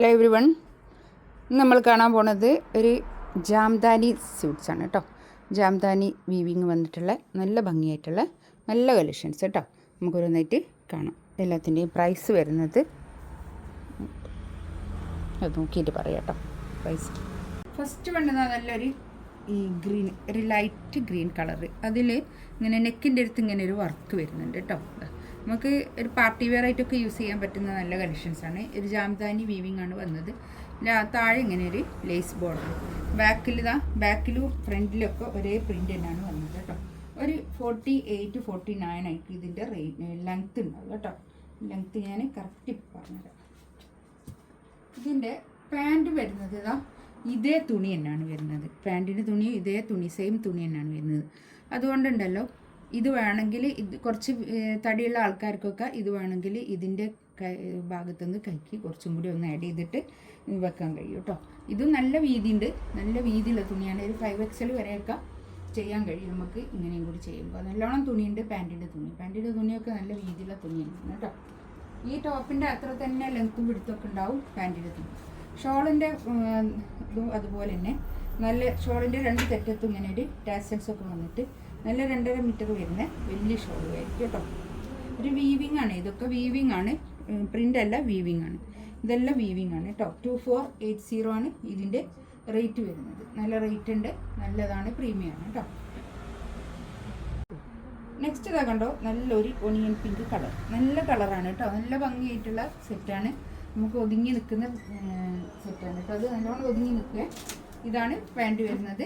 Hello every one, നമ്മൾ കാണാൻ പോണത് ഒരു ജാംദാനി സ്യൂട്ട്സാണ് കേട്ടോ. ജാംദാനി വീവിങ് വന്നിട്ടുള്ള നല്ല ഭംഗിയായിട്ടുള്ള നല്ല കളക്ഷൻസ് കേട്ടോ. നമുക്കൊരോന്നായിട്ട് കാണാം. എല്ലാത്തിൻ്റെയും പ്രൈസ് വരുന്നത് അത് നോക്കിയിട്ട് പറയാം കേട്ടോ. പ്രൈസ് ഫസ്റ്റ് വേണ്ടത് നല്ലൊരു ഗ്രീൻ, ഒരു ലൈറ്റ് ഗ്രീൻ കളറ്. അതിൽ ഇങ്ങനെ നെക്കിൻ്റെ അടുത്ത് ഇങ്ങനെ ഒരു വർക്ക് വരുന്നുണ്ട് കേട്ടോ. നമുക്ക് ഒരു പാർട്ടി വെയർ ആയിട്ടൊക്കെ യൂസ് ചെയ്യാൻ പറ്റുന്ന നല്ല കളക്ഷൻസാണ്. ഒരു ജാംദാനി വീവിങ് ആണ് വന്നത്. താഴെ ഇങ്ങനെ ഒരു ലേസ് ബോർഡർ, ബാക്കിലും ഫ്രണ്ടിലൊക്കെ ഒരേ പ്രിൻ്റ് തന്നെയാണ് വന്നത് കേട്ടോ. ഒരു 48 49 ആയിട്ട് ഇതിൻ്റെ ലെങ്ത്ത് ഉണ്ടാവും കേട്ടോ. ലെങ്ത്ത് ഞാൻ കറക്റ്റ് പറഞ്ഞുതരാം. ഇതിൻ്റെ പാൻറ്റ് വരുന്നത് ഇതേ തുണി തന്നെയാണ് വരുന്നത്. പാൻറ്റിൻ്റെ തുണി ഇതേ തുണി, സെയിം തുണി തന്നെയാണ് വരുന്നത്. അതുകൊണ്ടുണ്ടല്ലോ, ഇത് വേണമെങ്കിൽ ഇത് കുറച്ച് തടിയുള്ള ആൾക്കാർക്കൊക്കെ ഇത് വേണമെങ്കിൽ ഇതിൻ്റെ ഭാഗത്തുനിന്ന് കൈക്ക് കുറച്ചും കൂടി ഒന്ന് ആഡ് ചെയ്തിട്ട് വെക്കാൻ കഴിയും കേട്ടോ. ഇതും നല്ല വീതിയുണ്ട്, നല്ല വീതിയുള്ള തുണിയാണ്. ഒരു 5XL വരെയൊക്കെ ചെയ്യാൻ കഴിയും നമുക്ക് ഇങ്ങനെയും കൂടി ചെയ്യുമ്പോൾ. നല്ലോണം തുണിയുണ്ട്. പാൻറ്റിൻ്റെ തുണിയൊക്കെ നല്ല വീതിയുള്ള തുണിയാണ് കേട്ടോ. ഈ ടോപ്പിൻ്റെ അത്ര തന്നെ ലെങ്ത്തും പിടുത്തൊക്കെ ഉണ്ടാവും പാൻറ്റിൻ്റെ തുണി. ഷോളിൻ്റെ ഇതും അതുപോലെ തന്നെ നല്ല ഷോളിൻ്റെ 2 തെറ്റത്തും ഇങ്ങനെ ഒരു ടാസൽസൊക്കെ വന്നിട്ട് നല്ല 2.5 മീറ്റർ വരുന്ന വലിയ ഷോളുമായിരിക്കും കേട്ടോ. ഒരു വീവിങ് ആണ്, ഇതൊക്കെ വീവിങ് ആണ്, പ്രിൻ്റ് അല്ല, വീവിങ് ആണ്. ഇതെല്ലാം വീവിങ് ആണ് കേട്ടോ. 2480 ആണ് ഇതിൻ്റെ റേറ്റ് വരുന്നത്. നല്ല റേറ്റ് ഉണ്ട്, നല്ലതാണ്, പ്രീമിയം ആണ് കേട്ടോ. നെക്സ്റ്റ് ഇതാ കണ്ടോ, നല്ലൊരു ഒണിയൻ പിങ്ക് കളർ. നല്ല കളറാണ് കേട്ടോ. നല്ല ഭംഗിയായിട്ടുള്ള സെറ്റാണ്. നമുക്ക് ഒതുങ്ങി നിൽക്കുന്ന സെറ്റാണ് കേട്ടോ. അത് നല്ലോണം ഒതുങ്ങി നിൽക്കുക. ഇതാണ് പാൻറ്റ് വരുന്നത്.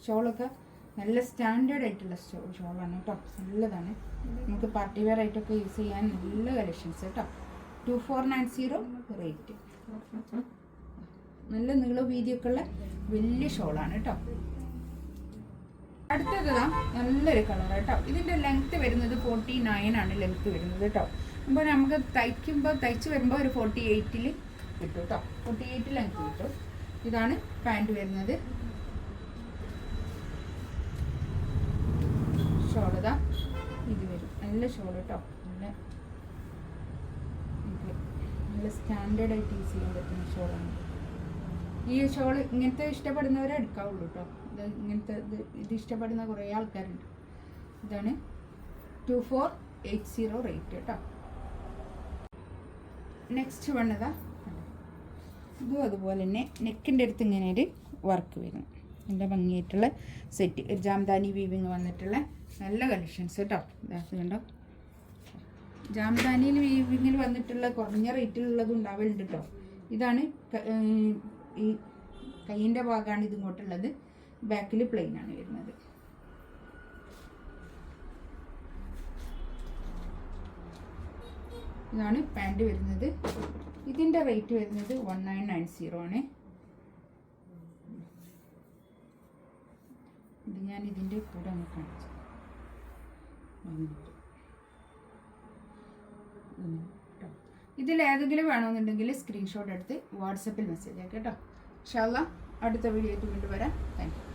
ഷോളൊക്കെ നല്ല സ്റ്റാൻഡേർഡ് ആയിട്ടുള്ള ഷോളാണ് കേട്ടോ. നല്ലതാണ്, നമുക്ക് പാർട്ടി വെയർ ആയിട്ടൊക്കെ യൂസ് ചെയ്യാൻ നല്ല കളക്ഷൻസ് കേട്ടോ. 2490 റേറ്റ്. നല്ല നീളവും വീതിയൊക്കെ ഉള്ള വലിയ ഷോളാണ് കേട്ടോ. അടുത്തത് നല്ലൊരു കളർ കേട്ടോ. ഇതിൻ്റെ ലെങ്ത്ത് വരുന്നത് 49 ആണ് ലെങ്ത്ത് വരുന്നത് കേട്ടോ. അപ്പോൾ നമുക്ക് തയ്ച്ച് വരുമ്പോൾ ഒരു 48 കിട്ടും കേട്ടോ. 48 ലെങ്ത്ത് കിട്ടും. ഇതാണ് പാൻറ്റ് വരുന്നത്. ഷോൾ ഇത് വരും. നല്ല ഷോൾ കേട്ടോ. നല്ല സ്റ്റാൻഡേർഡ് ആയിട്ട് യൂസ് ചെയ്യാൻ പറ്റുന്ന ഷോളാണ്. ഈ ഷോൾ ഇങ്ങനത്തെ ഇഷ്ടപ്പെടുന്നവരെ എടുക്കാവുള്ളൂ കേട്ടോ. ഇങ്ങനത്തെ ഇത് ഇഷ്ടപ്പെടുന്ന കുറേ ആൾക്കാരുണ്ട്. ഇതാണ് 2480 റേറ്റ് കേട്ടോ. നെക്സ്റ്റ് വണ്ണതാ ഇതും അതുപോലെ തന്നെ നെക്കിൻ്റെ അടുത്ത് ഇങ്ങനെ ഒരു വർക്ക് വരും. നല്ല ഭംഗിയായിട്ടുള്ള സെറ്റ്, ജാംദാനി വീവിങ് വന്നിട്ടുള്ള നല്ല കളക്ഷൻസ് കേട്ടോ. ഇതാത് കണ്ടോ, ജാംദാനിയിൽ വീവിങ്ങിൽ വന്നിട്ടുള്ള കുറഞ്ഞ റേറ്റിലുള്ളതും ഉണ്ടാവലുണ്ട് കേട്ടോ. ഇതാണ് ഈ കൈയിൻ്റെ ഭാഗമാണ് ഇതിങ്ങോട്ടുള്ളത്. ബാക്കിൽ പ്ലെയിൻ ആണ് വരുന്നത്. ഇതാണ് പാൻറ്റ് വരുന്നത്. ഇതിൻ്റെ റേറ്റ് വരുന്നത് 1990 ആണ്. ഇത് ഞാൻ ഇതിൻ്റെ കൂടെ ഒന്ന് കാണിച്ചു. ഇതിലേതെങ്കിലും വേണമെന്നുണ്ടെങ്കിൽ സ്ക്രീൻഷോട്ട് എടുത്ത് വാട്സപ്പിൽ മെസ്സേജ് ആക്കാം കേട്ടോ. ഇൻഷാ അല്ലാഹ് അടുത്ത വീഡിയോ ആയിട്ട് വീണ്ടും വരാം. Thank you.